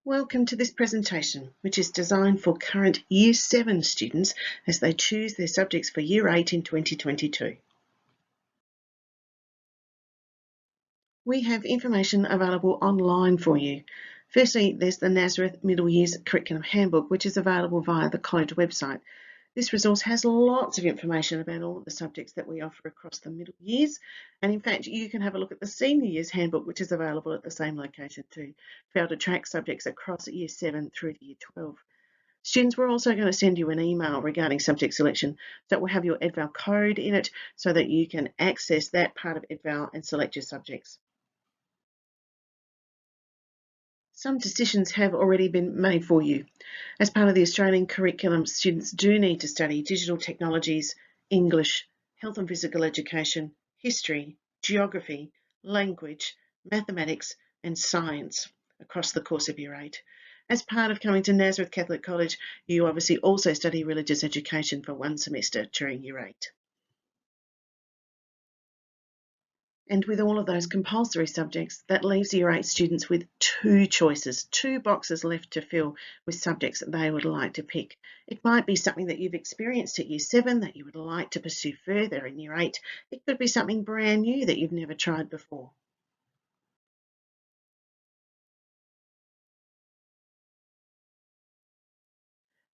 Welcome to this presentation, which is designed for current Year 7 students as they choose their subjects for Year 8 in 2022. We have information available online for you. Firstly, there's the Nazareth Middle Years Curriculum Handbook, which is available via the college website. This resource has lots of information about all of the subjects that we offer across the middle years. And in fact, you can have a look at the Senior Years Handbook, which is available at the same location too, to be able to track subjects across Year 7 through to Year 12. Students, we're also going to send you an email regarding subject selection that will have your EdVal code in it so that you can access that part of EdVal and select your subjects. Some decisions have already been made for you. As part of the Australian curriculum, students do need to study digital technologies, English, health and physical education, history, geography, language, mathematics and science across the course of Year 8. As part of coming to Nazareth Catholic College, you obviously also study religious education for one semester during Year 8. And with all of those compulsory subjects, that leaves Year 8 students with two choices, two boxes left to fill with subjects that they would like to pick. It might be something that you've experienced at Year 7 that you would like to pursue further in Year 8. It could be something brand new that you've never tried before.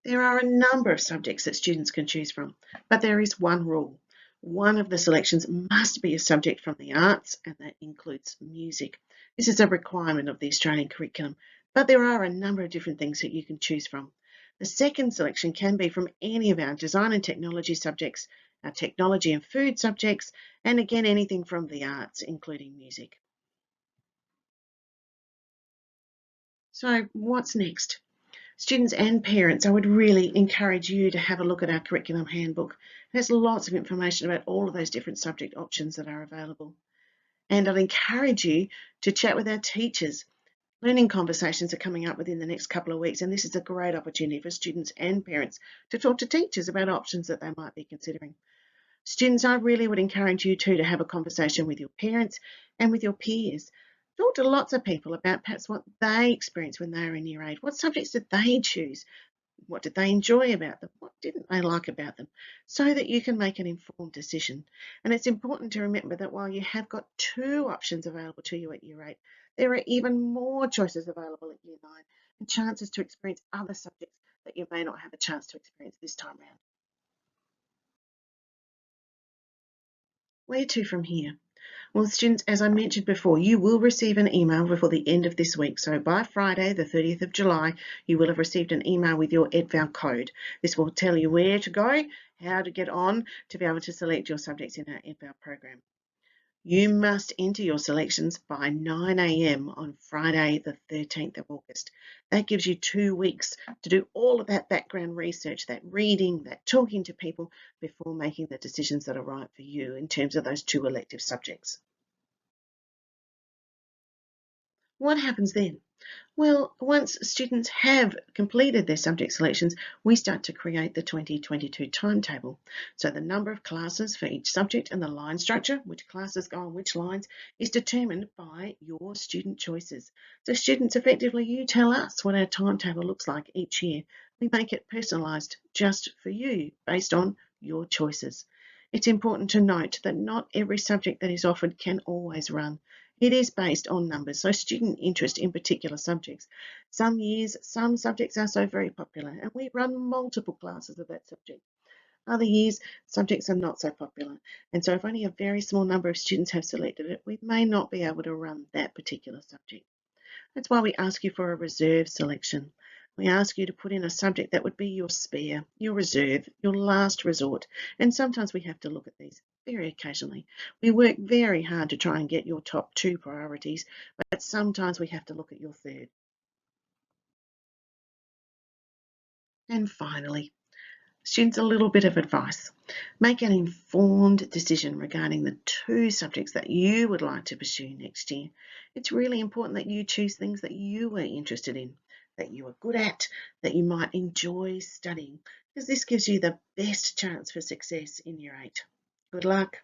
There are a number of subjects that students can choose from, but there is one rule. One of the selections must be a subject from the arts, and that includes music. This is a requirement of the Australian curriculum, but there are a number of different things that you can choose from. The second selection can be from any of our design and technology subjects, our technology and food subjects, and again, anything from the arts, including music. So what's next? Students and parents, I would really encourage you to have a look at our Curriculum Handbook. It has lots of information about all of those different subject options that are available. And I'd encourage you to chat with our teachers. Learning conversations are coming up within the next couple of weeks, and this is a great opportunity for students and parents to talk to teachers about options that they might be considering. Students, I really would encourage you too to have a conversation with your parents and with your peers. Talk to lots of people about perhaps what they experienced when they were in Year 8. What subjects did they choose? What did they enjoy about them? What didn't they like about them? So that you can make an informed decision. And it's important to remember that while you have got two options available to you at Year 8, there are even more choices available at Year 9 and chances to experience other subjects that you may not have a chance to experience this time round. Where to from here? Well, students, as I mentioned before, you will receive an email before the end of this week. So by Friday, the 30th of July, you will have received an email with your EdVal code. This will tell you where to go, how to get on to be able to select your subjects in our EdVal program. You must enter your selections by 9 a.m. on Friday, the 13th of August. That gives you 2 weeks to do all of that background research, that reading, that talking to people before making the decisions that are right for you in terms of those two elective subjects. What happens then? Well, once students have completed their subject selections, we start to create the 2022 timetable. So the number of classes for each subject and the line structure, which classes go on which lines, is determined by your student choices. So students, effectively, you tell us what our timetable looks like each year. We make it personalised just for you based on your choices. It's important to note that not every subject that is offered can always run. It is based on numbers, so student interest in particular subjects. Some years, some subjects are so very popular, and we run multiple classes of that subject. Other years, subjects are not so popular, and so if only a very small number of students have selected it, we may not be able to run that particular subject. That's why we ask you for a reserve selection. We ask you to put in a subject that would be your spare, your reserve, your last resort. And sometimes we have to look at these very occasionally. We work very hard to try and get your top 2 priorities, but sometimes we have to look at your third. And finally, students, a little bit of advice. Make an informed decision regarding the 2 subjects that you would like to pursue next year. It's really important that you choose things that you are interested in, that you are good at, that you might enjoy studying, because this gives you the best chance for success in Year 8. Good luck.